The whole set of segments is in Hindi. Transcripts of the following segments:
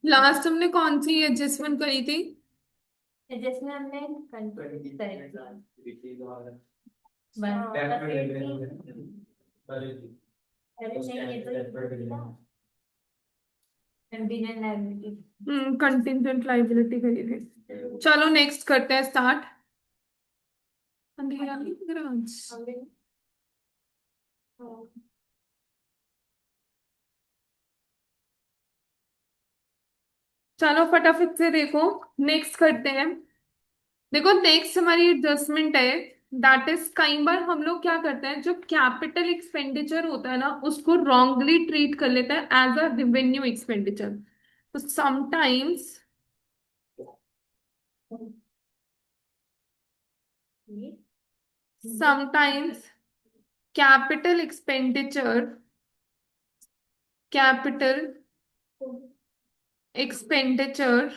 लास्ट हमने कौन सी एडजस्टमेंट करी थी? जिसमें हमने करेक्ट अरे नहीं, ये तो कंटीन्यूअस लायबिलिटी। कंटिजेंट लाइबिलिटी करी थी। चलो नेक्स्ट करते हैं स्टार्ट। अंधेरा नहीं दिख रहा आज। चलो फटाफट से देखो, नेक्स्ट करते हैं। देखो नेक्स्ट हमारी एडजस्टमेंट है, दैट इज कई बार हम लोग क्या करते हैं, जो कैपिटल एक्सपेंडिचर होता है ना उसको रॉन्गली ट्रीट कर लेते हैं एज अ रेवेन्यू एक्सपेंडिचर। तो sometimes sometimes capital expenditure capital expenditure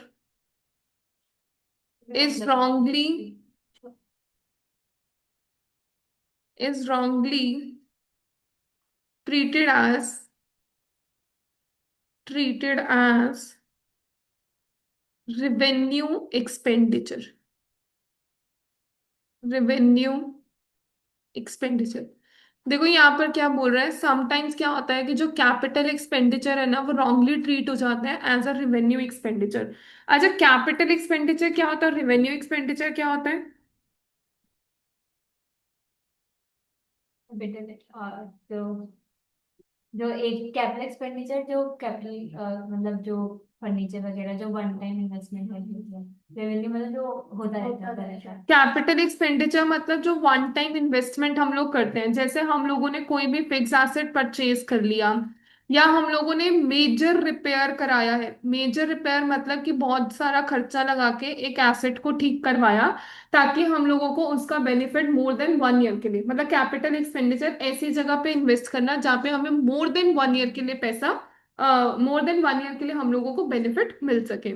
is wrongly is wrongly treated as revenue expenditure revenue expenditure। देखो यहाँ पर क्या बोल रहा है, समटाइम्स क्या होता है कि जो कैपिटल एक्सपेंडिचर है ना वो रॉन्गली ट्रीट हो जाता है एज अ रेवेन्यू एक्सपेंडिचर। अच्छा, कैपिटल एक्सपेंडिचर क्या होता है, रेवेन्यू एक्सपेंडिचर क्या होता है? बेटर जो जो एक कैपिटल एक्सपेंडिचर, जो कैपिटल मतलब जो फर्नीचर वगैरह जो वन टाइम इन्वेस्टमेंट है, रेवेन्यू मतलब जो होता रहता है। कैपिटल एक्सपेंडिचर मतलब जो वन टाइम इन्वेस्टमेंट हम लोग करते हैं, जैसे हम लोगों ने कोई भी फिक्स एसेट परचेज कर लिया, या हम लोगों ने मेजर रिपेयर कराया है। मेजर रिपेयर मतलब कि बहुत सारा खर्चा लगा के एक एसेट को ठीक करवाया, ताकि हम लोगों को उसका बेनिफिट मोर देन 1 ईयर के लिए, मतलब कैपिटल एक्सपेंडिचर ऐसी जगह पे इन्वेस्ट करना जहाँ पे हमें मोर देन 1 ईयर के लिए पैसा, मोर देन 1 ईयर के लिए हम लोगों को बेनिफिट मिल सके।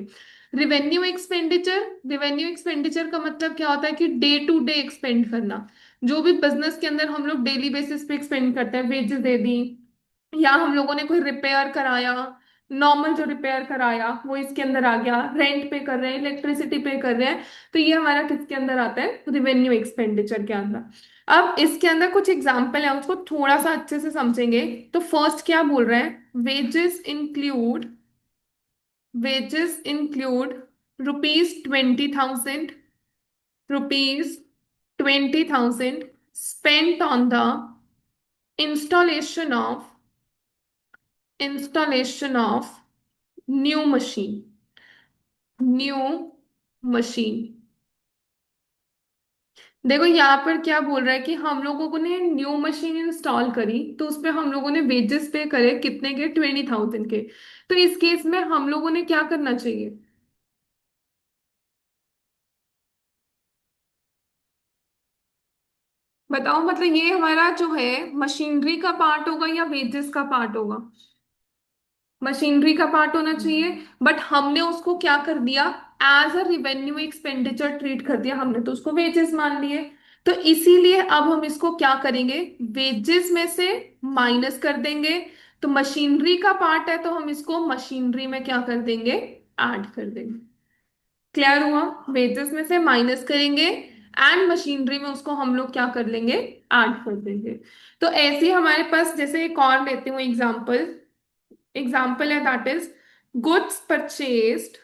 रिवेन्यू एक्सपेंडिचर का मतलब क्या होता है कि डे टू डे एक्सपेंड करना। जो भी बिजनेस के अंदर हम लोग डेली बेसिस पे एक्सपेंड करते हैं, वेजेस दे दी, या हम लोगों ने कोई रिपेयर कराया, नॉर्मल जो रिपेयर कराया वो इसके अंदर आ गया, रेंट पे कर रहे हैं, इलेक्ट्रिसिटी पे कर रहे हैं, तो ये हमारा किसके अंदर आता है, रिवेन्यू एक्सपेंडिचर के अंदर। अब इसके अंदर कुछ एग्जाम्पल है, उसको थोड़ा सा अच्छे से समझेंगे। तो फर्स्ट क्या बोल रहे हैं, wages include rupees 20,000, rupees 20,000 spent on the installation of installation of new machine। देखो यहाँ पर क्या बोल रहा है कि हम लोगों ने न्यू मशीन इंस्टॉल करी, तो उस पे हम लोगों ने वेजेस पे करे कितने के, 20,000 के। तो इस केस में हम लोगों ने क्या करना चाहिए, बताओ? मतलब ये हमारा जो है मशीनरी का पार्ट होगा या वेजेस का पार्ट होगा? मशीनरी का पार्ट होना चाहिए, बट हमने उसको क्या कर दिया, as a revenue expenditure treat कर दिया, हमने तो उसको वेजेस मान लिए। तो इसीलिए अब हम इसको क्या करेंगे, वेजेस में से माइनस कर देंगे। तो मशीनरी का पार्ट है तो हम इसको मशीनरी में क्या कर देंगे, ऐड कर देंगे। क्लियर हुआ? वेजेस में से माइनस करेंगे एंड मशीनरी में उसको हम लोग क्या कर लेंगे, ऐड कर देंगे। तो ऐसे ही हमारे पास, जैसे एक और लेती हूँ एग्जाम्पल है, that is goods purchased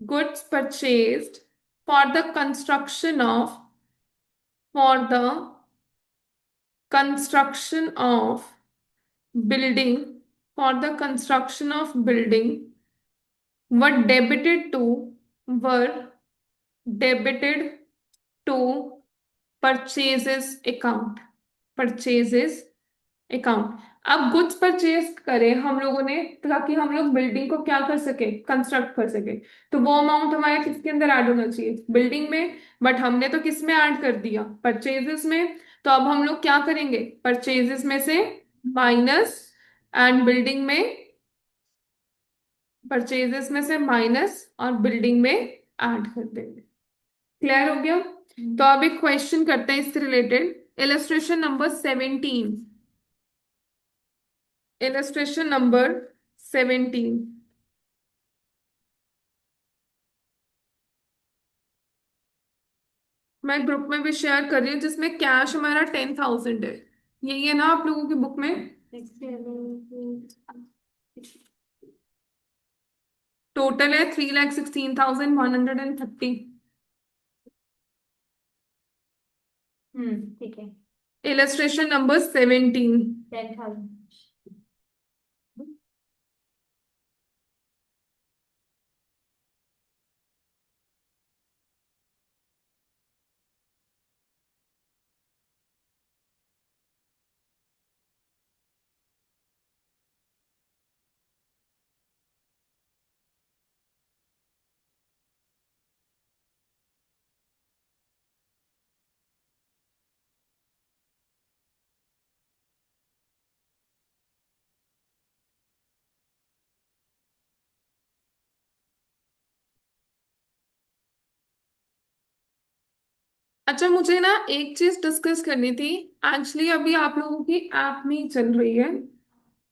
goods purchased for the construction of for the construction of building for the construction of building were debited to were debited to purchases account purchases account. अब गुड्स परचेज करें हम लोगों ने ताकि हम लोग बिल्डिंग को क्या कर सके, कंस्ट्रक्ट कर सके। तो वो अमाउंट हमारे किसके अंदर ऐड होना चाहिए, बिल्डिंग में। बट हमने तो किस में ऐड कर दिया, परचेजेस में। तो अब हम लोग क्या करेंगे, परचेजेस में से माइनस, एंड बिल्डिंग में, परचेजेस में से माइनस और बिल्डिंग में ऐड कर देंगे। क्लियर हो गया? तो अब एक क्वेश्चन करते हैं इससे related. Illustration number 17। Illustration number 17। मैं ग्रुप में भी शेयर कर रही हूँ, जिसमें कैश हमारा 10,000 है। यही है ना आप लोगों की बुक में? टोटल है 3,16,130। ठीक है। Illustration number 17। 10,000। अच्छा, मुझे ना एक चीज डिस्कस करनी थी। एक्चुअली अभी आप लोगों की ऐप नहीं चल रही है,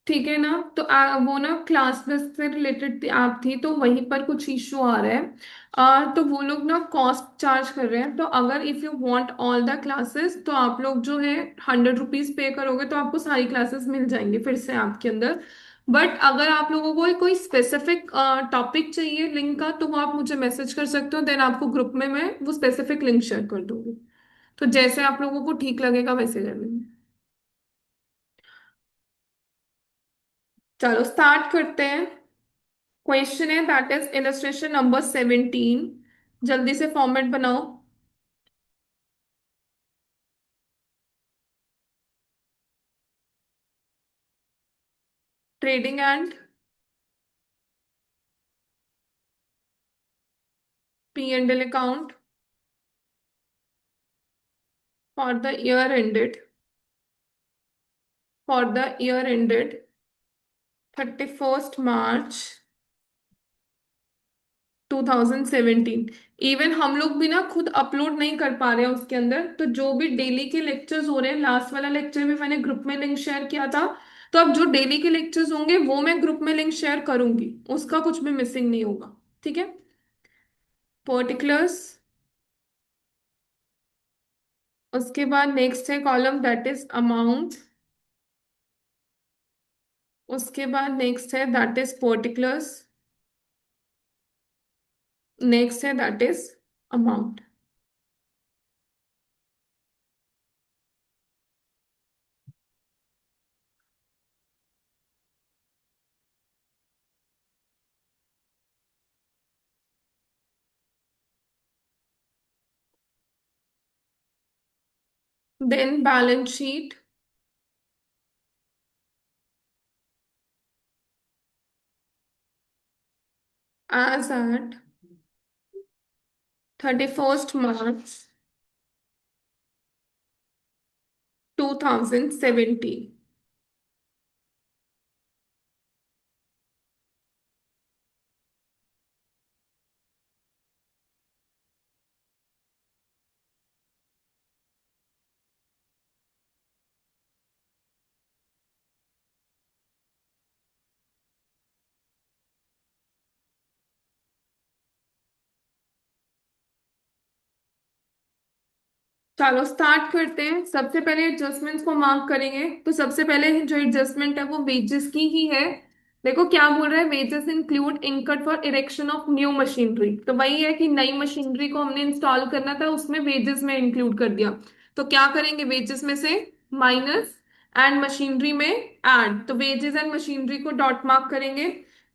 ठीक है ना? तो वो ना क्लास बेस से रिलेटेड ऐप थी, तो वहीं पर कुछ इशू आ रहा है। तो वो लोग ना कॉस्ट चार्ज कर रहे हैं। तो अगर if you want all the classes, तो आप लोग जो है 100 रुपीज पे करोगे तो आपको सारी क्लासेस मिल जाएंगे फिर से ऐप के अंदर। बट अगर आप लोगों को कोई स्पेसिफिक टॉपिक चाहिए लिंक का, तो वो आप मुझे मैसेज कर सकते हो, देन आपको ग्रुप में मैं वो स्पेसिफिक लिंक शेयर कर दूंगी। तो जैसे आप लोगों को ठीक लगेगा वैसे कर लेंगे। चलो स्टार्ट करते हैं। क्वेश्चन है दैट इज इलस्ट्रेशन नंबर 17। जल्दी से फॉर्मेट बनाओ। Trading and P&L account for the year ended, for the year ended 31st March 2017। Even हम लोग भी ना खुद अपलोड नहीं कर पा रहे हैं उसके अंदर। तो जो भी डेली के लेक्चर्स हो रहे हैं, लास्ट वाला लेक्चर भी मैंने ग्रुप में लिंक शेयर किया था। तो अब जो डेली के लेक्चर्स होंगे वो मैं ग्रुप में लिंक शेयर करूंगी, उसका कुछ भी मिसिंग नहीं होगा। ठीक है? पर्टिकुलर्स। उसके बाद नेक्स्ट है कॉलम दैट इज अमाउंट। उसके बाद नेक्स्ट है दैट इज पर्टिकुलर्स। नेक्स्ट है that is amount. Then balance sheet as at 31st March 2017। चलो स्टार्ट करते हैं। सबसे पहले एडजस्टमेंट्स को मार्क करेंगे। तो सबसे पहले जो एडजस्टमेंट है वो वेजेस की ही है। देखो क्या बोल रहा है, wages include इनकट for erection of new machinery. तो वही है कि नई मशीनरी को हमने इंस्टॉल करना था, उसमें वेजेस में इंक्लूड कर दिया। तो क्या करेंगे, वेजेस में से माइनस एंड मशीनरी में ऐड। तो वेजेस एंड मशीनरी को डॉट मार्क करेंगे।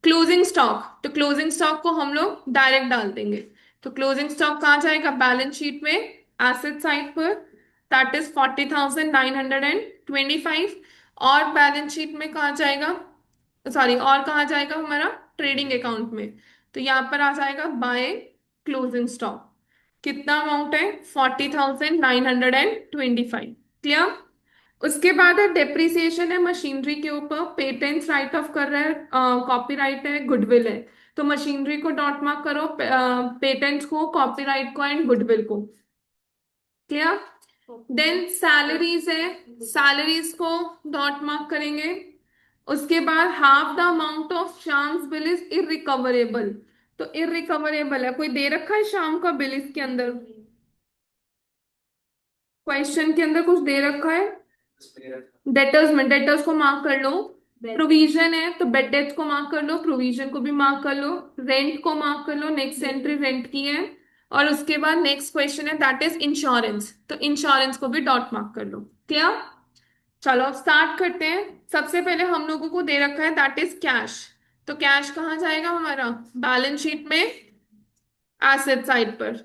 क्लोजिंग स्टॉक, तो क्लोजिंग स्टॉक को हम लोग डायरेक्ट डाल देंगे। तो क्लोजिंग स्टॉक कहाँ जाएगा, बैलेंस शीट में एसेट साइड पर, दैट इज 40,925। और बैलेंस शीट में कहाँ जाएगा, सॉरी, और कहाँ जाएगा हमारा, ट्रेडिंग अकाउंट में। तो यहाँ पर आ जाएगा बाय क्लोजिंग स्टॉक। कितना अमाउंट है, 40,925। क्लियर? उसके बाद है डेप्रिसिएशन है मशीनरी के ऊपर। पेटेंट्स राइट ऑफ कर रहा है, कॉपीराइट है, गुडविल है। तो मशीनरी को डॉट मार्क करो, पेटेंट्स को, कॉपीराइट को एंड गुडविल को। क्लियर? देन सैलरीज है, सैलरीज को डॉट मार्क करेंगे। उसके बाद half the amount of Shyam's bill is irrecoverable. तो इरिकवरेबल है, कोई दे रखा है शाम का बिल इसके अंदर, क्वेश्चन के अंदर कुछ दे रखा है। डेटर्स में, डेटर्स को मार्क कर लो। प्रोविजन है तो बेड डेट्स को मार्क कर लो, प्रोविजन को भी मार्क कर लो, रेंट को मार्क कर लो, नेक्स्ट एंट्री रेंट की है। और उसके बाद नेक्स्ट क्वेश्चन है दैट इज इंश्योरेंस, तो इंश्योरेंस को भी डॉट मार्क कर लो। क्लियर? चलो अब स्टार्ट करते हैं। सबसे पहले हम लोगों को दे रखा है दैट इज कैश। तो कैश कहाँ जाएगा हमारा? बैलेंस शीट में एसेट साइड पर।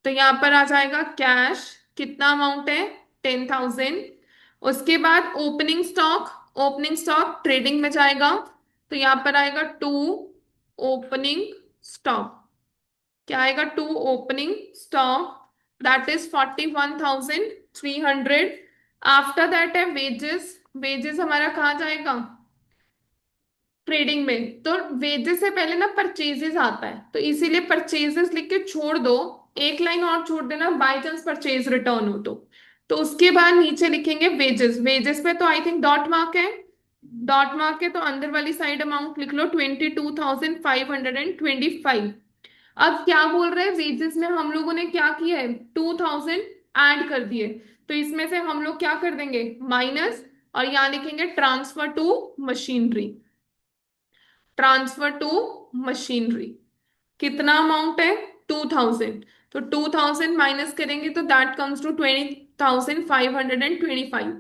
तो यहां पर आ जाएगा कैश, कितना अमाउंट है? 10,000। उसके बाद opening stock, opening stock trading में जाएगा, तो यहां पर आएगा टू ओपनिंग स्टॉक। क्या आएगा? To opening stock, that is 41,300। After that है वेजेस, वेजेस हमारा कहाँ जाएगा? ट्रेडिंग में। तो वेजेस से पहले ना परचेजेस आता है, तो इसीलिए परचेजेस लिख के छोड़ दो, एक लाइन और छोड़ देना, बाय चांस परचेज रिटर्न हो तो उसके बाद नीचे लिखेंगे वेजेस। वेजेस पे तो आई थिंक डॉट मार्क है, डॉट मार्क है तो अंदर वाली साइड अमाउंट लिख लो 22,525। अब क्या बोल रहे हैं? वेजेस में हम लोगों ने क्या किया है? 2,000 ऐड कर दिए, तो इसमें से हम लोग क्या कर देंगे? माइनस, और यहां लिखेंगे transfer to machinery. Transfer to machinery कितना अमाउंट है? 2,000। तो 2,000 माइनस करेंगे तो दैट कम्स टू 20,525।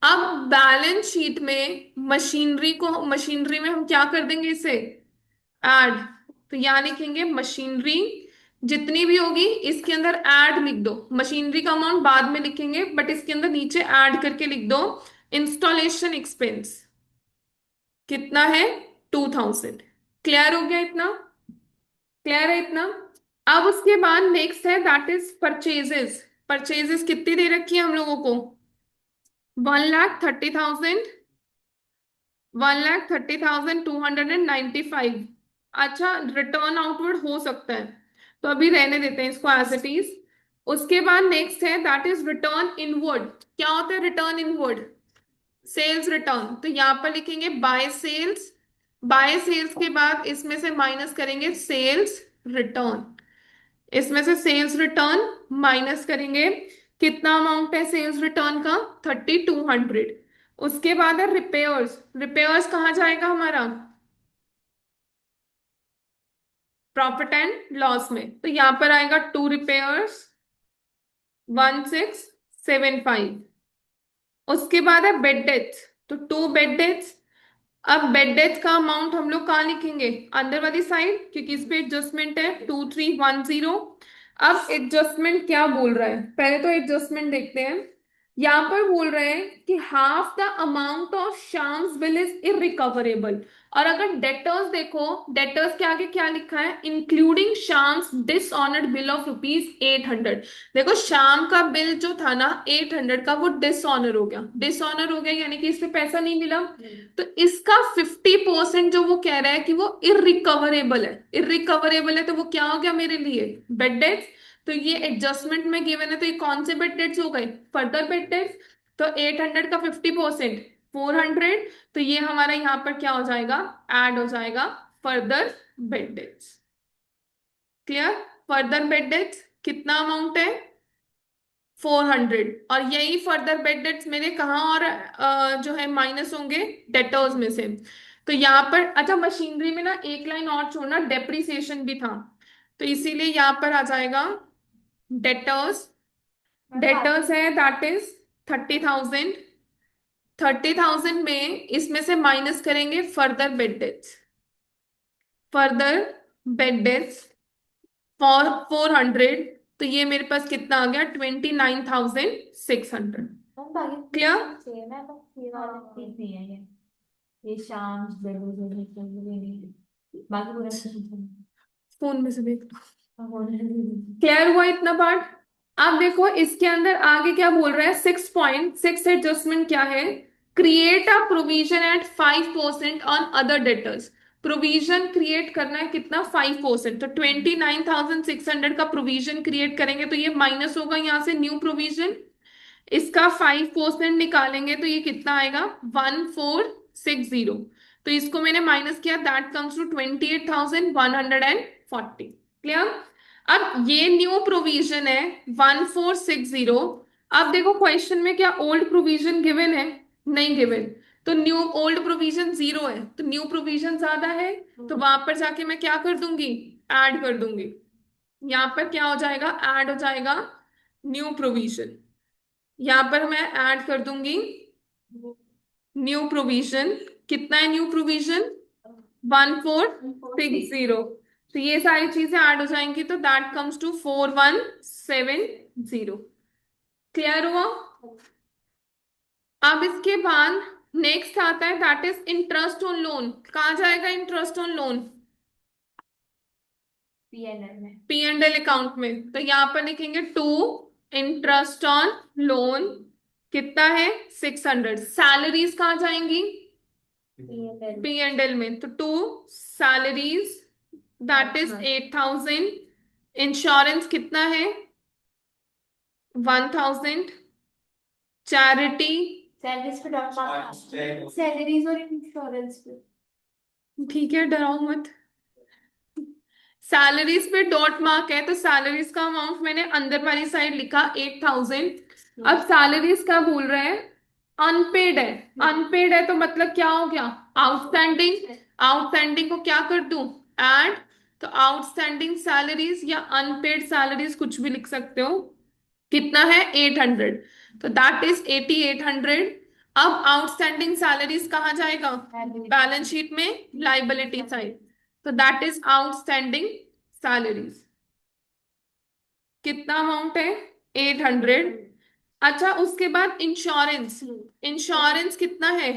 अब बैलेंस शीट में मशीनरी को, मशीनरी में हम क्या कर देंगे? इसे ऐड। तो यहां लिखेंगे मशीनरी जितनी भी होगी इसके अंदर ऐड लिख दो। मशीनरी का अमाउंट बाद में लिखेंगे, बट इसके अंदर नीचे ऐड करके लिख दो। इंस्टॉलेशन एक्सपेंस कितना है? 2,000। क्लियर हो गया इतना? क्लियर है इतना? अब उसके बाद नेक्स्ट है दैट इज परचेजेस। परचेजेस कितनी दे रखी है हम लोगों को? 1,30,000, 1,30,295। अच्छा, रिटर्न आउटवर्ड हो सकता है, तो अभी रहने देते हैं इसको एज इट इज। उसके बाद नेक्स्ट है दैट इज रिटर्न इनवर्ड। क्या होता है रिटर्न इनवर्ड? Sales return. तो यहां पर लिखेंगे बाय सेल्स, बाय सेल्स के बाद इसमें से माइनस करेंगे सेल्स रिटर्न। इसमें से सेल्स रिटर्न माइनस करेंगे, कितना अमाउंट है सेल्स रिटर्न का? 3,200। उसके बाद है रिपेयर्स। रिपेयर्स कहाँ जाएगा हमारा? प्रॉफिट एंड लॉस में। तो यहां पर आएगा टू रिपेयर्स 1,675। उसके बाद है बेड डेट्स, तो टू बेड डेट्स। अब बेड डेथ का अमाउंट हम लोग कहाँ लिखेंगे? अंदर वाली साइड, क्योंकि इस पे एडजस्टमेंट है 2,310। अब एडजस्टमेंट क्या बोल रहा है? पहले तो एडजस्टमेंट देखते हैं। यहां पर बोल रहे हैं कि half the amount of Shyam's bill is irrecoverable. और अगर डेटर्स देखो, डेटर्स के आगे क्या लिखा है? Including Shyam's dishonoured bill of rupees 800। देखो शाम का बिल जो था ना 800 का, वो डिसऑनर हो गया। डिसऑनर हो गया यानी कि इस पे पैसा नहीं मिला। तो इसका 50% जो वो कह रहा है कि वो इरिकवरेबल है, इरिकवरेबल है, तो वो क्या हो गया मेरे लिए? Bad debts. तो ये एडजस्टमेंट में गिवन है, तो ये कौन से बेड डेट्स हो गए? Further bad debts. तो 800 का 50% 400, तो ये हमारा यहाँ पर क्या हो जाएगा? ऐड हो जाएगा further bad debts. Clear? Further bad debts कितना अमाउंट है? 400। और यही फर्दर बेड डेट्स मेरे कहाँ और जो है माइनस होंगे? डेटर्स में से। तो यहाँ पर अच्छा मशीनरी में ना एक लाइन और छोड़ना, डेप्रिसिएशन भी था, तो इसीलिए यहाँ पर आ जाएगा डेटर्स। डेटर्स है दैट इज 30,000। 30,000 में इसमें से माइनस करेंगे further bad debts. Further bad debts for 400, तो ये मेरे पास कितना आ गया? 29,600। हम बाकी क्लियर? सेम है, बस ये वाला चीज नहीं है ये शाम नहीं, बाकी पूरा सेम फोन में से देख लो। है। क्लियर हुआ इतना पार्ट? अब देखो इसके अंदर आगे क्या बोल रहा है? 6.6 एडजस्टमेंट क्या है? Create a provision at 5% on other debtors. Provision create करना है कितना? 5%। तो 29,600 का प्रोविजन क्रिएट करेंगे तो ये माइनस होगा यहां से न्यू प्रोविजन। इसका 5% निकालेंगे तो ये कितना आएगा? 1,400। 60। तो इसको मैंने माइनस किया, दैट कम्स टू 28,140। क्लियर। अब ये न्यू प्रोविजन है 1460। अब देखो क्वेश्चन में क्या ओल्ड प्रोविजन गिवन है? नहीं गिवन। तो न्यू ओल्ड प्रोविजन जीरो है, तो न्यू प्रोविजन ज्यादा है, तो वहां पर जाके मैं क्या कर दूंगी? ऐड कर दूंगी। यहां पर क्या हो जाएगा? ऐड हो जाएगा न्यू प्रोविजन। यहां पर मैं ऐड कर दूंगी न्यू प्रोविजन। कितना है न्यू प्रोविजन? 1460। तो ये सारी चीजें ऐड हो जाएंगी, तो दैट कम्स टू 4170। क्लियर हुआ? अब इसके बाद नेक्स्ट आता है that is interest on loan. कहाँ जाएगा इंटरेस्ट ऑन लोन? पीएनएल में। पी एंड एल अकाउंट में। तो यहां पर लिखेंगे टू इंटरेस्ट ऑन लोन। कितना है? 600। सैलरीज कहाँ जाएंगी? पीएनएल। पी एंड एल में। तो to salaries that is 8000। Insurance कितना है? 1000। चैरिटी। सैलरीज पे डॉट मार्क। सैलरीज और इंश्योरेंस पे। ठीक है, डराओ मत। सैलरीज पे डॉट मार्क है, तो सैलरीज का अमाउंट मैंने अंदर वाली साइड लिखा 8000। अब सैलरीज क्या बोल रहे हैं? अनपेड है। अनपेड है तो मतलब क्या हो गया? आउटस्टैंडिंग। आउटस्टैंडिंग को क्या कर दूं? ऐड। तो आउटस्टैंडिंग सैलरीज या अनपेड सैलरीज कुछ भी लिख सकते हो। कितना है? 800। तो दैट इज 8800। अब आउटस्टैंडिंग सैलरीज कहाँ जाएगा? बैलेंस शीट में लाइबिलिटी साइड। तो दैट इज आउटस्टैंडिंग सैलरीज। कितना अमाउंट है? 800। अच्छा, उसके बाद इंश्योरेंस। इंश्योरेंस कितना है?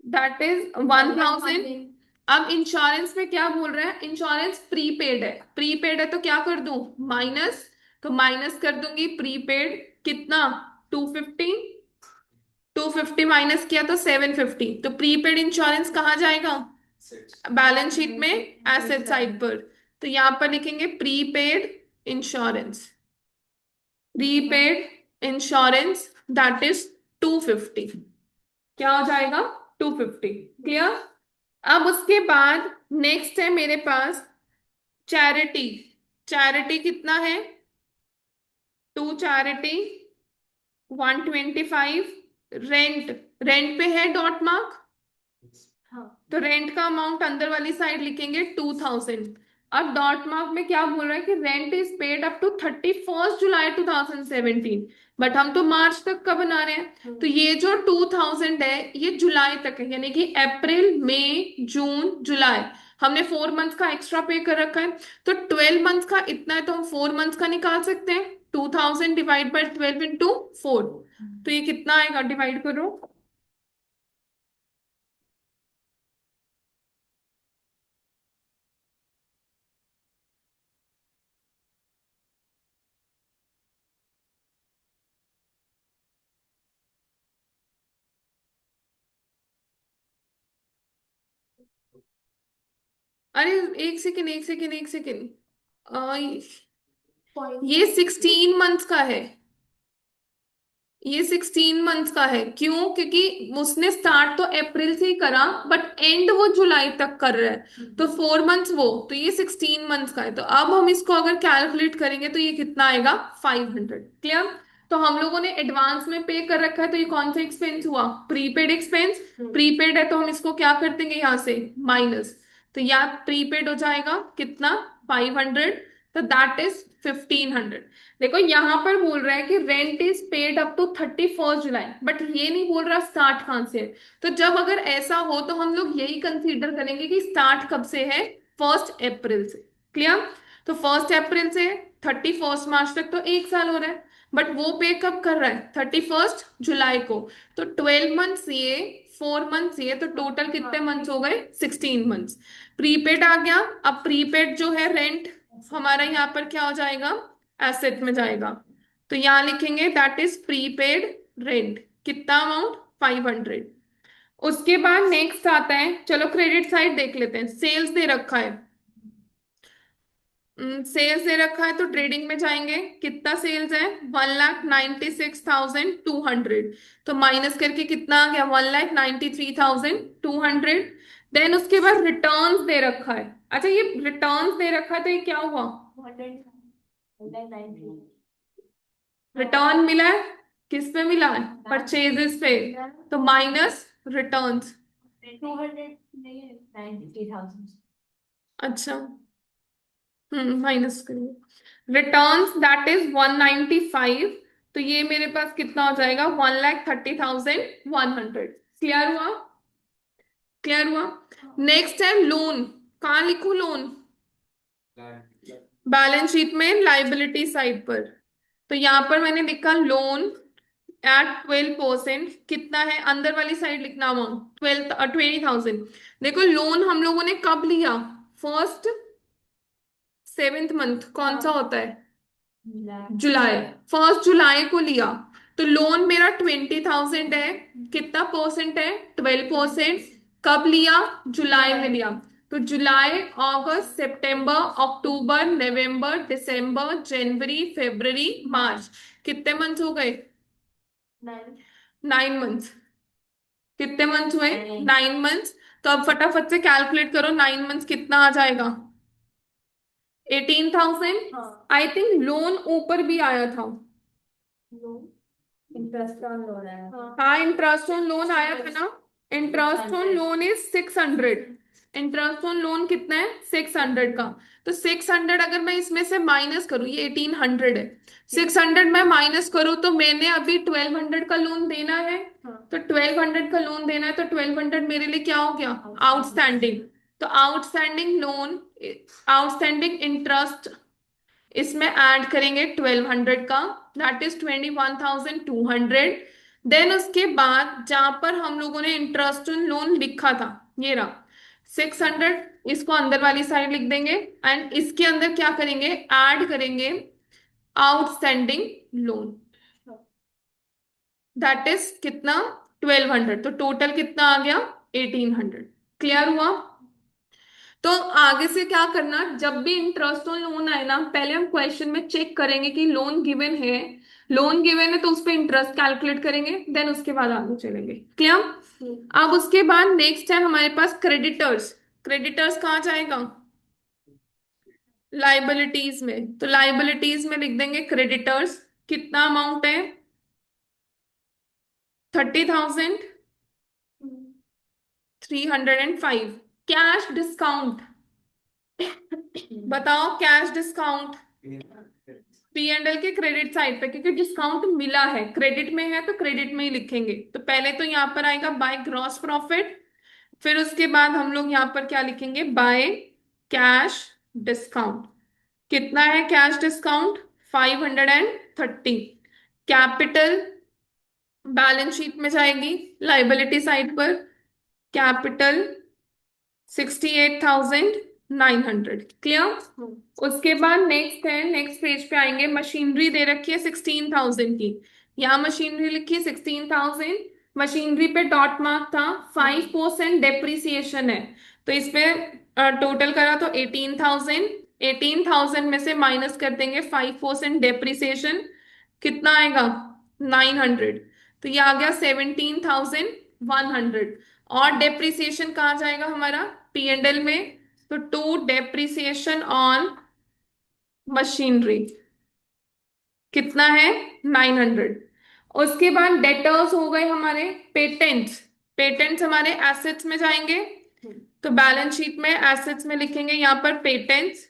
That is 1000। अब इंश्योरेंस में क्या बोल रहे हैं? इंश्योरेंस प्रीपेड है। प्रीपेड है तो क्या कर दूं? माइनस। तो माइनस कर दूंगी प्रीपेड। कितना? 250। 250 माइनस किया तो 750। तो प्रीपेड इंश्योरेंस कहाँ जाएगा? बैलेंस शीट में एसेट साइड पर। तो यहां पर लिखेंगे prepaid insurance. Prepaid insurance that is 250। क्या हो जाएगा? 250। क्लियर। अब उसके बाद नेक्स्ट है मेरे पास चैरिटी। चैरिटी कितना है? To charity 125। रेंट। रेंट पे है डॉट मार्क। हाँ। तो रेंट का अमाउंट अंदर वाली साइड लिखेंगे 2000। अब डॉट मार्क में क्या बोल रहा है कि rent is paid up to 31 July 2017। But हम तो मार्च तक का बना रहे हैं, तो ये जो 2000 है ये जुलाई तक है, यानी कि अप्रैल मई जून जुलाई। हमने 4 मंथ का एक्स्ट्रा पे कर रखा है, तो 12 मंथ का इतना है, तो हम 4 मंथ का निकाल सकते हैं। 2000 डिवाइड बाई 12 into 4। तो ये कितना आएगा? डिवाइड करो। अरे एक सेकेंड, एक सेकेंड, एक सेकेंड। ये 16 मंथ्स का है। ये 16 मंथ्स का है। क्यों? क्योंकि उसने स्टार्ट तो अप्रैल से ही करा, बट एंड वो जुलाई तक कर रहा है। तो 4 मंथ्स वो, तो ये 16 मंथ्स का है। तो अब हम इसको अगर कैलकुलेट करेंगे तो ये कितना आएगा? 500। क्लियर। तो हम लोगों ने एडवांस में पे कर रखा है, तो ये कौन सा एक्सपेंस हुआ? Prepaid expense. प्रीपेड है तो हम इसको क्या कर देंगे? यहाँ से माइनस। तो यहाँ प्रीपेड हो जाएगा कितना? 500। तो दैट इज 1500। देखो यहां पर बोल रहा है कि rent is paid up to 31 July, but ये नहीं बोल रहा स्टार्ट कहां से है। तो जब अगर ऐसा हो तो हम लोग यही कंसीडर करेंगे कि स्टार्ट कब से है? 1 अप्रैल से। क्लियर। तो 1 अप्रैल से 31 मार्च तक तो 1 साल हो रहा है, बट वो पे कब कर रहा है? 31 जुलाई को। तो 12 मंथ्स ये, 4 मंथ्स ये, तो टोटल कितने मंथ्स हो गए? 16 मंथ्स। प्रीपेड आ गया। अब प्रीपेड जो है रेंट हमारा यहाँ पर क्या हो जाएगा? एसेट में जाएगा। तो यहां लिखेंगे दैट इज प्रीपेड रेंट। कितना अमाउंट? 500। उसके बाद नेक्स्ट आता है, चलो क्रेडिट साइड देख लेते हैं। सेल्स दे रखा है। सेल्स दे रखा है तो ट्रेडिंग में जाएंगे, कितना सेल्स है, 1,96,200, तो माइनस करके कितना आ गया, 1,93,200। देन उसके बाद रिटर्न्स दे रखा है, अच्छा ये रिटर्न्स दे रखा है तो ये क्या हुआ, 100 रिटर्न मिला है, किस पे मिला है, परचेजेस पे, तो माइनस रिटर्न्स। 200 नहीं 93,000। अच्छा, माइनस करिए, रिटर्न्स दैट इज 195, तो ये मेरे पास कितना हो जाएगा, 1,30,100। क्लियर हुआ, क्लियर हुआ। नेक्स्ट है लोन, कहाँ लिखूं लोन, बैलेंस शीट में लाइबिलिटी साइड पर, तो यहां पर मैंने लिखा लोन एट 12%, कितना है, अंदर वाली साइड लिखना अमाउंट 20,000। देखो लोन हम लोगों ने कब लिया, फर्स्ट 7th मंथ कौन सा होता है, जुलाई, 1 जुलाई को लिया, तो लोन मेरा 20,000 है, कितना परसेंट है, 12%, कब लिया, जुलाई में लिया, तो जुलाई अगस्त सितंबर अक्टूबर नवंबर दिसंबर जनवरी फरवरी मार्च, कितने मंथ हो गए, 9 मंथ, कितने मंथ हुए, 9 मंथ, तो अब फटाफट से कैलकुलेट करो 9 मंथ कितना आ जाएगा, 18,000। आई थिंक लोन ऊपर भी आया था, इंटरेस्ट ऑन लोन है। हाँ इंटरेस्ट ऑन लोन आया था ना, interest on loan is 600, interest on loan कितना है, 600 का, तो 600 अगर मैं इसमें से माइनस करूँ, ये 1800 है, 600 मैं माइनस करूँ तो मैंने अभी 1200 का लोन देना है, तो 1200 का लोन देना है, तो 1200 मेरे लिए क्या हो गया, आउटस्टैंडिंग, तो आउटस्टैंडिंग लोन, आउटस्टैंडिंग इंटरेस्ट, इसमें ऐड करेंगे 1200 का, दैट इज 21,200। देन उसके बाद जहां पर हम लोगों ने इंटरेस्ट ऑन लोन लिखा था, ये रहा 600, इसको अंदर वाली साइड लिख देंगे, एंड इसके अंदर क्या करेंगे, ऐड करेंगे आउटस्टैंडिंग लोन, दैट इज कितना, 1200, तो टोटल कितना आ गया, 1800। क्लियर हुआ। तो आगे से क्या करना, जब भी इंटरेस्ट ऑन लोन आए ना, पहले हम क्वेश्चन में चेक करेंगे कि लोन गिवन है, लोन गिवन है तो उस पर इंटरेस्ट कैलकुलेट करेंगे, देन उसके बाद आगे चलेंगे। क्लियर। अब उसके बाद नेक्स्ट है हमारे पास क्रेडिटर्स, क्रेडिटर्स कहाँ जाएगा, लाइबिलिटीज में, तो लाइबिलिटीज में लिख देंगे क्रेडिटर्स, कितना अमाउंट है, 30,305। कैश डिस्काउंट, बताओ कैश डिस्काउंट, P&L के क्रेडिट साइड पे, क्योंकि डिस्काउंट मिला है, क्रेडिट में है तो क्रेडिट में ही लिखेंगे, तो पहले तो यहां पर आएगा बाय ग्रॉस प्रॉफिट, फिर उसके बाद हम लोग यहां पर क्या लिखेंगे, बाय कैश डिस्काउंट, कितना है cash discount, 530। Capital balance sheet में जाएगी लाइबिलिटी साइड पर, कैपिटल 68,900। क्लियर। उसके बाद नेक्स्ट है, नेक्स्ट पेज पे आएंगे, मशीनरी दे रखी है 16,000 की, यहाँ मशीनरी लिखी है 16,000, मशीनरी पे डॉट मार्क था, 5% डेप्रिसिएशन है, तो इसमें टोटल करा तो 18,000, 18,000 में से माइनस कर देंगे 5% डेप्रिसिएशन, कितना आएगा, 900, तो ये आ गया 17,100। और डेप्रिसिएशन कहाँ जाएगा हमारा, P&L में, तो टू डेप्रिसिएशन ऑन मशीनरी, कितना है, 900। उसके बाद डेटर्स हो गए हमारे, पेटेंट्स, पेटेंट्स हमारे एसेट्स में जाएंगे, तो बैलेंस शीट में एसेट्स में लिखेंगे यहाँ पर पेटेंट्स,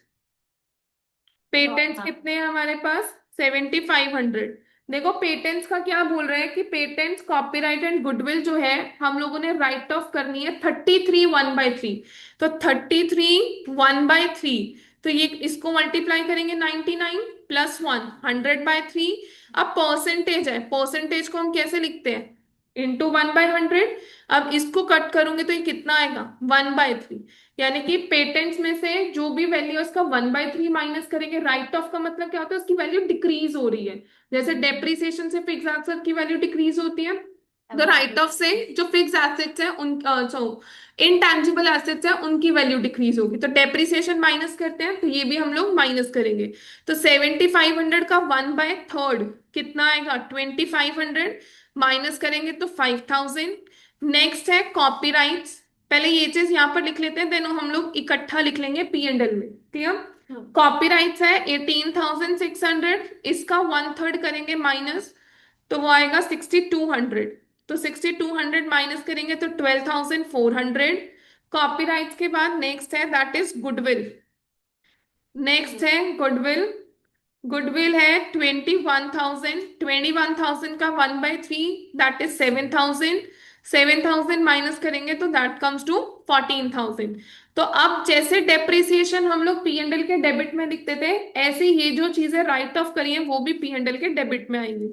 पेटेंट्स कितने हैं हमारे पास, 7,500। देखो पेटेंट्स का क्या बोल रहे हैं कि पेटेंट्स कॉपीराइट एंड गुडविल जो है हम लोगों ने राइट ऑफ करनी है 33 1/3, तो 33 1/3, तो ये इसको मल्टीप्लाई करेंगे 99 प्लस 1 100/3। अब परसेंटेज है, परसेंटेज को हम कैसे लिखते हैं, × 1/100, अब इसको कट करूंगे तो ये कितना आएगा, 1/3, यानी कि पेटेंट्स में से जो भी वैल्यू है उसका 1/3 माइनस करेंगे, राइट ऑफ का मतलब क्या होता है, उसकी वैल्यू डिक्रीज हो रही है, जैसे डेप्रिसिएशन से फिक्स एसेट की वैल्यू डिक्रीज होती है, तो राइट ऑफ से जो फिक्स एसेट्स है उन जो इनटैंजिबल एसेट्स है उनकी वैल्यू डिक्रीज होगी, तो डेप्रिसिएशन माइनस करते हैं तो ये भी हम लोग माइनस करेंगे। तो 7500 का 1/3 कितना आएगा, 2500, माइनस करेंगे तो 5000। नेक्स्ट है कॉपीराइट्स, पहले ये चीज यहाँ पर लिख लेते हैं, देन हम लोग इकट्ठा लिख लेंगे पी एंड एल में, क्लियर। कॉपीराइट्स है 18,600, इसका 1/3 करेंगे माइनस, तो वो आएगा 6200। तो 6200 माइनस करेंगे तो 12,400। कॉपीराइट्स के बाद नेक्स्ट है दैट इज गुडविल। नेक्स्ट है गुडविल। गुडविल है 21,000, 21,000 का 1/3 दैट इज 7,000। 7,000 माइनस करेंगे तो दैट कम्स टू 14,000। तो अब जैसे डेप्रिसिएशन हम लोग पी एंड एल के डेबिट में लिखते थे, ऐसे ये जो चीजें राइट ऑफ करी है वो भी पी एंड एल के डेबिट में आएंगी।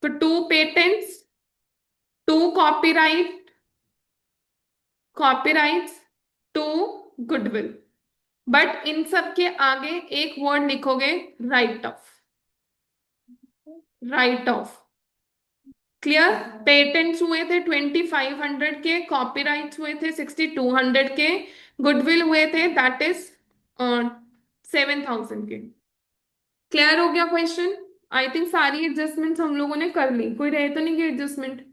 तो 2 patents, 2 copyrights, 2 goodwill, but in सब के आगे एक वर्ड लिखोगे, right of. Right of, clear. Patents हुए थे 2500 के, कॉपीराइट्स हुए थे 6200 के, गुडविल हुए थे दैट इज 7,000 के। क्लियर हो गया क्वेश्चन। आई थिंक सारी एडजस्टमेंट्स हम लोगों ने कर ली, कोई रहे तो नहीं कि एडजस्टमेंट,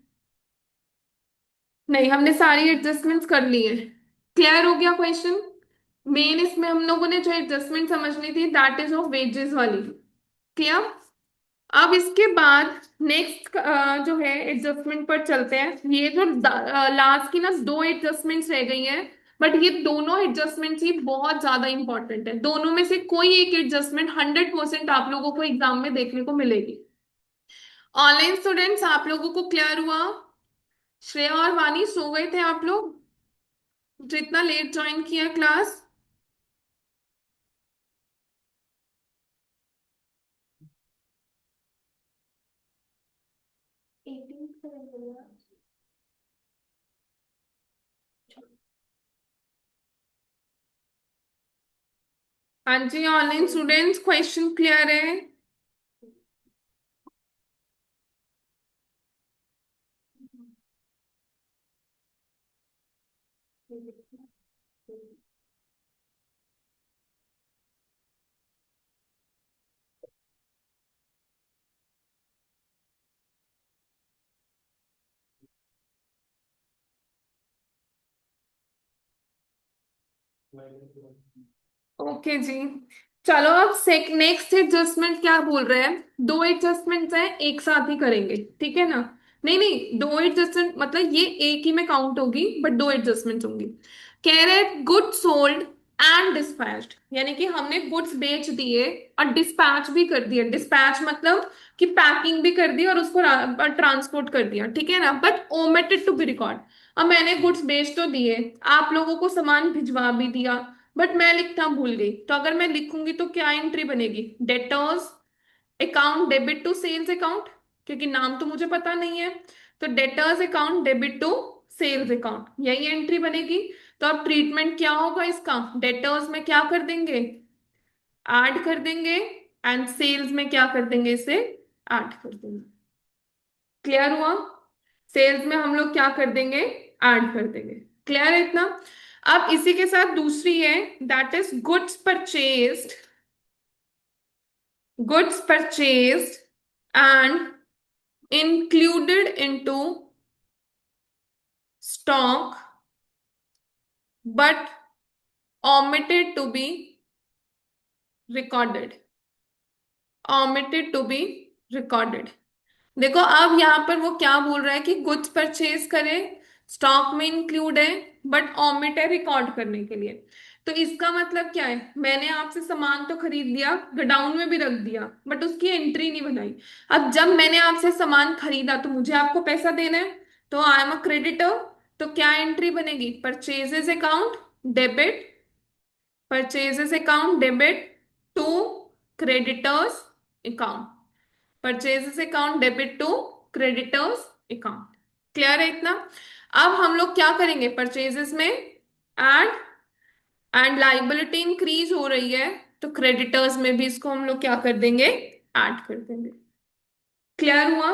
नहीं हमने सारी एडजस्टमेंट्स कर ली है। क्लियर हो गया क्वेश्चन। मेन इसमें हम लोगों ने जो एडजस्टमेंट समझनी थी दैट इज ऑफ वेजेस वाली, क्लियर। अब इसके बाद नेक्स्ट जो है एडजस्टमेंट पर चलते हैं। ये जो लास्ट की ना 2 एडजस्टमेंट्स रह गई हैं, बट ये दोनों एडजस्टमेंट्स ही बहुत ज्यादा इंपॉर्टेंट है। दोनों में से कोई एक एडजस्टमेंट 100% आप लोगों को एग्जाम में देखने को मिलेगी। ऑनलाइन स्टूडेंट्स आप लोगों को क्लियर हुआ? श्रेया और वानी सो गए थे आप लोग जितना लेट ज्वाइन किया क्लास? हाँ जी ऑनलाइन स्टूडेंट्स क्वेश्चन क्लियर है? ओके जी। चलो अब नेक्स्ट एडजस्टमेंट क्या बोल रहे हैं, 2 एडजस्टमेंट हैं एक साथ ही करेंगे, ठीक है ना। नहीं नहीं, 2 एडजस्टमेंट मतलब ये एक ही में काउंट होगी बट 2 एडजस्टमेंट होंगी। कह रहे गुड सोल्ड एंड डिस्पैच्ड, यानी कि हमने गुड्स बेच दिए और डिस्पैच भी कर दिया। डिस्पैच मतलब कि पैकिंग भी कर दी और उसको ट्रांसपोर्ट कर दिया, ठीक है ना, but omitted to be record. अब मैंने गुड्स बेच तो दिए, आप लोगों को सामान भिजवा भी दिया, बट मैं लिखना भूल गई, तो अगर मैं लिखूंगी तो क्या एंट्री बनेगी, debtors account debit to sales account, क्योंकि नाम तो मुझे पता नहीं है। तो debtors account debit to sales account, यही एंट्री बनेगी। तो अब ट्रीटमेंट क्या होगा इसका, डेटर्स में क्या कर देंगे, ऐड कर देंगे, एंड सेल्स में क्या कर देंगे, इसे ऐड कर देंगे। क्लियर हुआ? सेल्स में हम लोग क्या कर देंगे, ऐड कर देंगे। क्लियर है इतना? अब इसी के साथ दूसरी है that is goods purchased, goods purchased and included into stock but omitted to be recorded, omitted to be recorded। देखो अब यहाँ पर वो क्या बोल रहा है कि गुड्स परचेज करें, स्टॉक में इंक्लूड है बट ऑमिट है रिकॉर्ड करने के लिए। तो इसका मतलब क्या है, मैंने आपसे सामान तो खरीद लिया, गोडाउन में भी रख दिया, बट उसकी एंट्री नहीं बनाई। अब जब मैंने आपसे सामान खरीदा तो मुझे आपको पैसा देना है, तो आई एम अ क्रेडिटर। तो क्या एंट्री बनेगी, purchases account debit, purchases account debit to creditors account, purchases account debit to creditors account. Clear है इतना? अब हम लोग क्या करेंगे, परचेजेस में ऐड, एंड लाइबिलिटी इंक्रीज हो रही है तो क्रेडिटर्स में भी इसको हम लोग क्या कर देंगे, ऐड कर देंगे। क्लियर हुआ?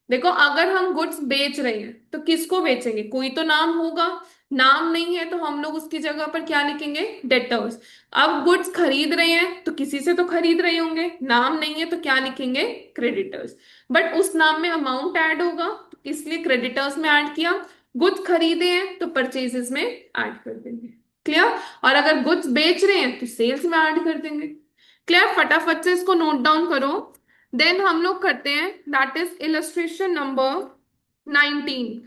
देखो अगर हम गुड्स बेच रहे हैं तो किसको बेचेंगे, कोई तो नाम होगा। नाम नहीं है तो हम लोग उसकी जगह पर क्या लिखेंगे, डेटर्स। अब गुड्स खरीद रहे हैं तो किसी से तो खरीद रहे होंगे, नाम नहीं है तो क्या लिखेंगे, क्रेडिटर्स। बट उस नाम में अमाउंट ऐड होगा तो इसलिए क्रेडिटर्स में ऐड किया। गुड्स खरीदे हैं तो परचेजेस में ऐड कर देंगे। क्लियर। और अगर गुड्स बेच रहे हैं तो सेल्स में ऐड कर देंगे। क्लियर। फटाफट से इसको नोट डाउन करो। देन हम लोग करते हैं that is illustration number 19।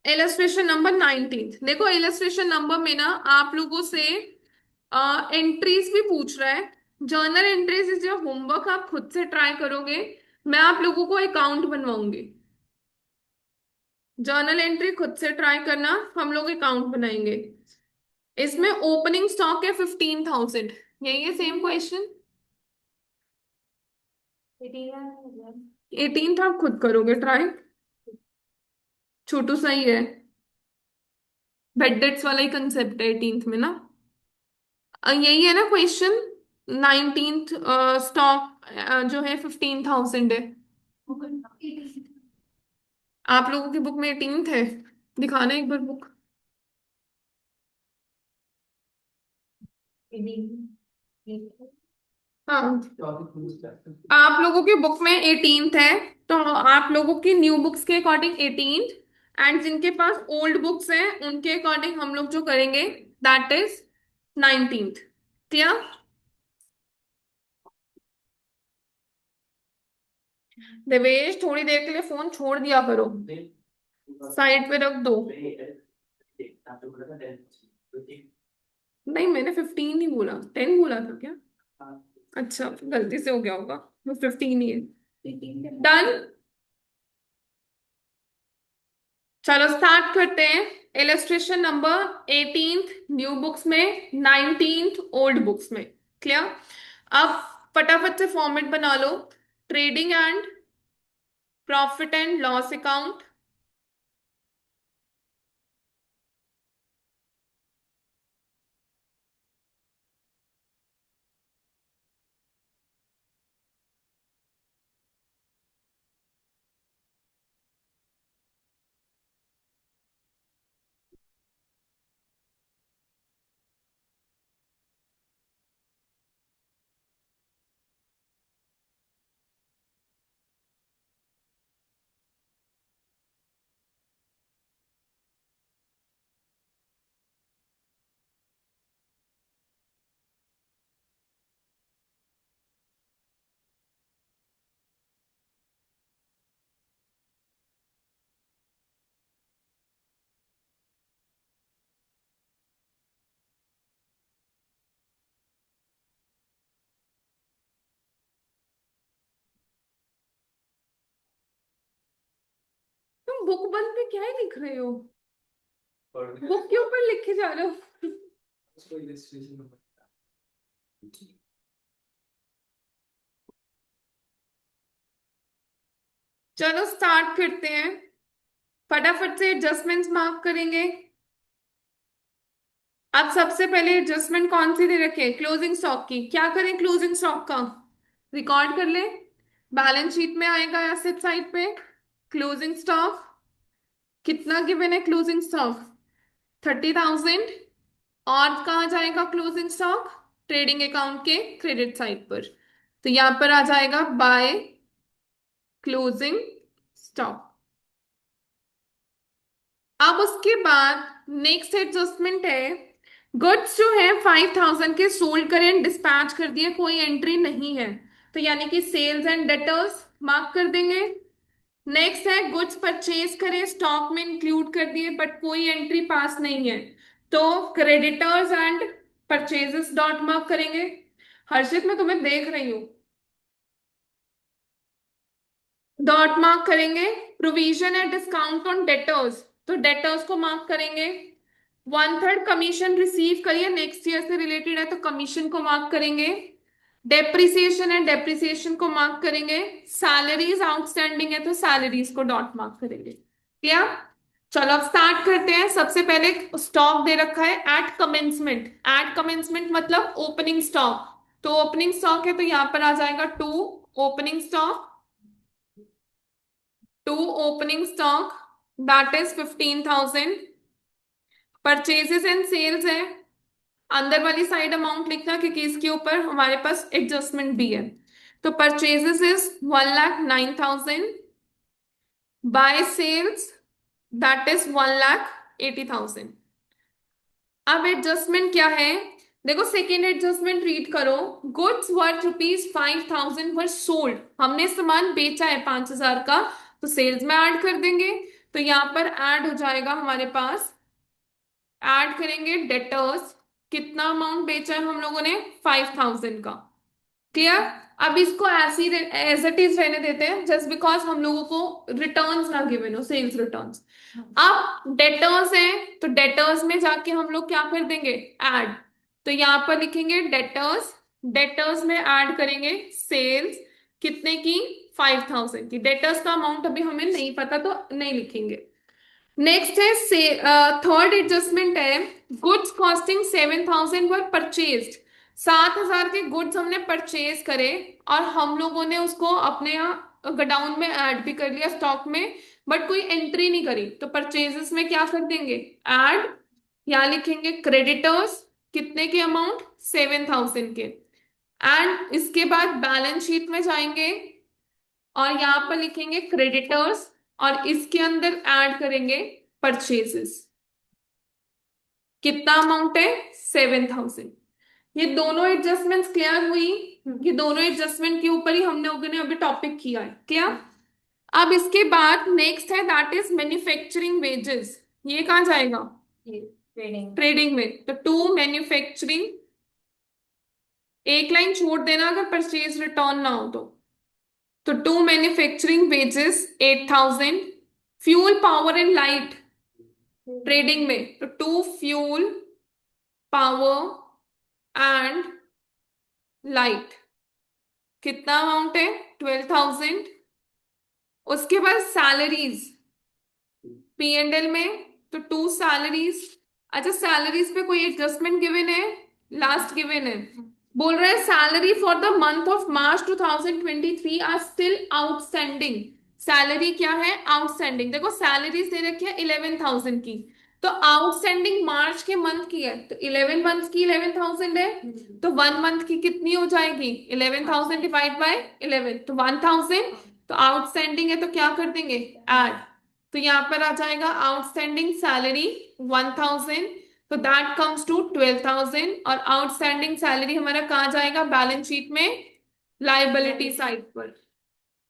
Illustration number 19। देखो इलस्ट्रेशन नंबर में ना आप लोगों से एंट्रीज भी पूछ रहा है। Journal entries is your homework, आप खुद से ट्राई करोगे। मैं आप लोगों को अकाउंट बनवाऊंगी। जर्नल एंट्री खुद से ट्राई करना, हम लोग अकाउंट बनाएंगे। इसमें ओपनिंग स्टॉक है 15,000। यही है सेम क्वेश्चन। 18 18 आप खुद करोगे ट्राई। छोटू सही है। बेड वाला ही कंसेप्ट है 18th में ना। यही है ना क्वेश्चन। 19th स्टॉक जो है 15,000 है। आप लोगों की बुक में 18th है। दिखाना एक बार बुक। हाँ, आप लोगों की बुक में 18th है। तो आप लोगों की न्यू बुक्स के अकॉर्डिंग 18th। एंड जिनके पास ओल्ड बुक्स हैं उनके अकॉर्डिंग हम लोग जो करेंगे that is 19th। Clear. Devesh थोड़ी देर के लिए फोन छोड़ दिया करो, साइड पे रख दो। नहीं मैंने 15 ही बोला, 10 बोला था क्या। अच्छा गलती से हो गया होगा। वो 15 ही है। डन। चलो स्टार्ट करते हैं। Illustration number 18th new books में, 19th ओल्ड बुक्स में। क्लियर। अब फटाफट से फॉर्मेट बना लो। Trading and profit and loss account. तुम बुक बंद पे क्या ही लिख रहे हो, बुक के ऊपर लिखे जा रहे हो। चलो स्टार्ट करते हैं। फटाफट से एडजस्टमेंट्स मार्क करेंगे। अब सबसे पहले एडजस्टमेंट कौन सी दे रखे, क्लोजिंग स्टॉक की। क्या करें क्लोजिंग स्टॉक का, रिकॉर्ड कर ले। बैलेंस शीट में आएगा एसेट साइड पे क्लोजिंग स्टॉक। कितना गिवन है क्लोजिंग स्टॉक, 30,000। और कहाँ जाएगा क्लोजिंग स्टॉक, ट्रेडिंग अकाउंट के क्रेडिट साइड पर। तो यहां पर आ जाएगा बाय क्लोजिंग स्टॉक। अब उसके बाद नेक्स्ट एडजस्टमेंट है, गुड्स जो है 5,000 के सोल्ड करें डिस्पैच कर दिए, कोई एंट्री नहीं है। तो यानी कि सेल्स एंड डेटर्स मार्क कर देंगे। नेक्स्ट है गुड्स परचेज करें स्टॉक में इंक्लूड कर दिए बट कोई एंट्री पास नहीं है, तो creditors and purchases dot mark करेंगे। हर्षित मैं तुम्हें देख रही हूँ। डॉट मार्क करेंगे। प्रोविजन है डिस्काउंट ऑन डेटर्स, तो डेटर्स को मार्क करेंगे। 1/3 कमीशन रिसीव करिए, नेक्स्ट ईयर से रिलेटेड है तो कमीशन को मार्क करेंगे। डेप्रिसिएशन है, डेप्रिसिएशन को मार्क करेंगे। सैलरीज आउटस्टैंडिंग है तो सैलरीज को डॉट मार्क करेंगे। क्लियर। चलो अब स्टार्ट करते हैं। सबसे पहले स्टॉक दे रखा है एट कमेंसमेंट। एट कमेंसमेंट मतलब ओपनिंग स्टॉक, तो ओपनिंग स्टॉक है तो यहां पर आ जाएगा 2 opening stock. To opening stock that is 15,000। Purchases and sales है, अंदर वाली साइड अमाउंट लिखना क्योंकि इसके ऊपर हमारे पास एडजस्टमेंट भी है। तो purchases is 1,09,000, by sales that is 1,80,000। अब एडजस्टमेंट क्या है, देखो सेकेंड एडजस्टमेंट रीड करो। गुड्स वर्थ ₹5,000 वर सोल्ड, हमने सामान बेचा है 5,000 का, तो सेल्स में ऐड कर देंगे। तो यहां पर ऐड हो जाएगा हमारे पास, ऐड करेंगे डेटर्स, कितना अमाउंट बेचा है हम लोगों ने 5,000 का। क्लियर। अब इसको ऐसे ही एज इट इज रहने देते हैं, जस्ट बिकॉज हम लोगों को रिटर्न्स ना गिवन हो, सेल्स रिटर्न्स। अब डेटर्स है, तो डेटर्स में जाके हम लोग क्या कर देंगे, ऐड। तो यहां पर लिखेंगे डेटर्स, डेटर्स में ऐड करेंगे सेल्स, कितने की, 5,000 की। डेटर्स का अमाउंट अभी हमें नहीं पता तो नहीं लिखेंगे। नेक्स्ट है से थर्ड एडजस्टमेंट है, गुड्स कॉस्टिंग 7,000 वर परचेज्ड। 7,000 के गुड्स हमने परचेज करे और हम लोगों ने उसको अपने यहाँ गोडाउन में ऐड भी कर लिया स्टॉक में, बट कोई एंट्री नहीं करी, तो परचेजेस में क्या कर देंगे, ऐड। यहाँ लिखेंगे क्रेडिटर्स, कितने के अमाउंट, 7,000 के। एंड इसके बाद बैलेंस शीट में जाएंगे और यहां पर लिखेंगे क्रेडिटर्स और इसके अंदर ऐड करेंगे परचेजेस, कितना अमाउंट है, 7,000। ये दोनों एडजस्टमेंट्स क्लियर हुई, ये दोनों एडजस्टमेंट के ऊपर ही हमने अभी टॉपिक किया है क्या। अब इसके बाद नेक्स्ट है दैट इज मैन्युफैक्चरिंग वेजेस, ये कहाँ जाएगा, ट्रेडिंग। ट्रेडिंग में। तो टू मैन्युफैक्चरिंग, एक लाइन छोड़ देना अगर परचेज रिटर्न ना हो तो to manufacturing wages 8,000। Fuel power and light trading में, तो to fuel power and light, कितना अमाउंट है, 12,000। उसके बाद सैलरीज, पी एंड एल में, तो टू सैलरीज। अच्छा सैलरीज पे कोई एडजस्टमेंट गिवन है, लास्ट गिवन है, बोल रहे हैं salary for the month of March 2023 are still outstanding. Salary क्या है, आउटस्टैंडिंग। देखो सैलरीज दे रखी है 11,000 की, तो आउटस्टैंडिंग मार्च के मंथ की है, तो 11 मंथ की 11,000 है, तो 1 मंथ की कितनी हो जाएगी, 11,000 डिवाइड बाय 11, तो 1,000। तो आउटस्टैंडिंग है तो क्या कर देंगे, ऐड। तो यहां पर आ जाएगा आउटस्टैंडिंग सैलरी 1,000, तो दैट कम्स टू 12,000। और आउटस्टैंडिंग सैलरी हमारा कहाँ जाएगा, बैलेंस शीट में, लाइबिलिटी साइड पर।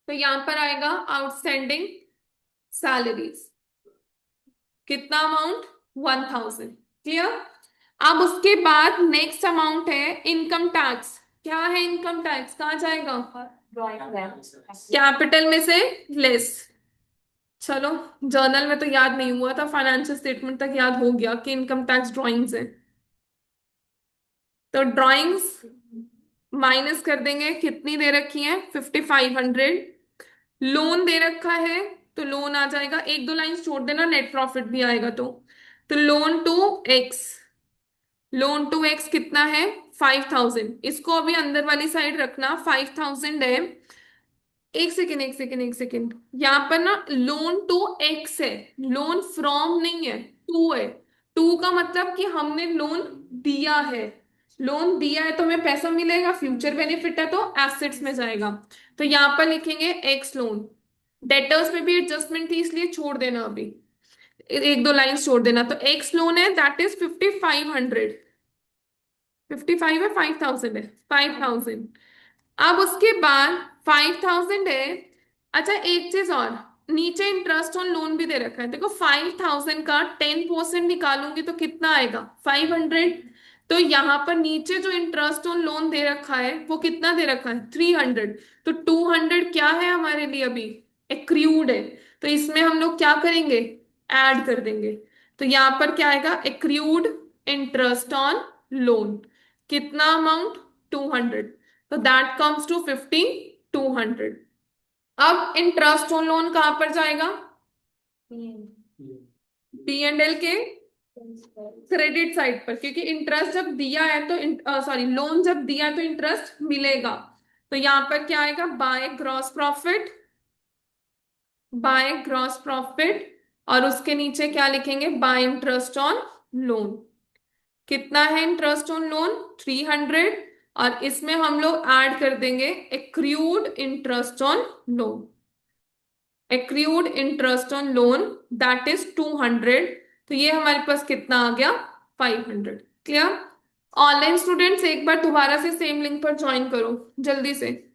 तो यहां पर आएगा आउटस्टैंडिंग सैलरीज, कितना अमाउंट, 1,000। क्लियर। अब उसके बाद नेक्स्ट अमाउंट है इनकम टैक्स। क्या है इनकम टैक्स, कहाँ जाएगा, कैपिटल में से लेस। चलो जर्नल में तो याद नहीं हुआ था, फाइनेंशियल स्टेटमेंट तक याद हो गया कि इनकम टैक्स ड्राइंग्स है। तो ड्राइंग्स माइनस कर देंगे, कितनी दे रखी है, 5,500। लोन दे रखा है, तो लोन आ जाएगा, एक दो लाइन छोड़ देना, नेट प्रॉफिट भी आएगा। तो loan to X, loan to X कितना है, 5,000। इसको अभी अंदर वाली साइड रखना, 5,000 है। एक सेकेंड एक सेकेंड एक सेकेंड, यहाँ पर ना लोन टू एक्स है, लोन फ्रॉम नहीं है, टू है। टू का मतलब कि हमने लोन दिया है, लोन दिया है तो हमें पैसा मिलेगा, फ्यूचर बेनिफिट है तो एसेट्स में जाएगा। तो यहाँ पर लिखेंगे एक्स लोन। डेटर्स में भी एडजस्टमेंट थी इसलिए छोड़ देना अभी, एक दो लाइन छोड़ देना। तो एक्स लोन है दैट इज 5,500, 55 है, 5,000 है, 5,000। अब उसके बाद 5,000 है। अच्छा एक चीज और, नीचे इंटरेस्ट ऑन लोन भी दे रखा है, देखो 5,000 का 10% निकालूंगी तो कितना आएगा, 500। तो यहां पर नीचे जो इंटरेस्ट ऑन लोन दे रखा है वो कितना दे रखा है, 300। तो 200 क्या है हमारे लिए अभी, एक्रूड है। तो इसमें हम लोग क्या करेंगे, ऐड कर देंगे। तो यहां पर क्या आएगा, एक्रूड इंटरेस्ट ऑन लोन, कितना अमाउंट, 200। तो दैट कम्स टू 5,200। अब इंटरेस्ट ऑन लोन कहां पर जाएगा, पी एंड एल के क्रेडिट साइड पर, क्योंकि इंटरेस्ट जब दिया है तो सॉरी लोन जब दिया है तो इंटरेस्ट मिलेगा। तो यहां पर क्या आएगा, by gross profit by gross profit, और उसके नीचे क्या लिखेंगे, बाय इंटरेस्ट ऑन लोन। कितना है इंटरेस्ट ऑन लोन, 300, और इसमें हम लोग ऐड कर देंगे accrued interest on loan. Accrued interest on loan that is 200, तो ये हमारे पास कितना आ गया, 500। क्लियर। ऑनलाइन स्टूडेंट्स एक बार दोबारा से सेम लिंक पर ज्वाइन करो जल्दी से।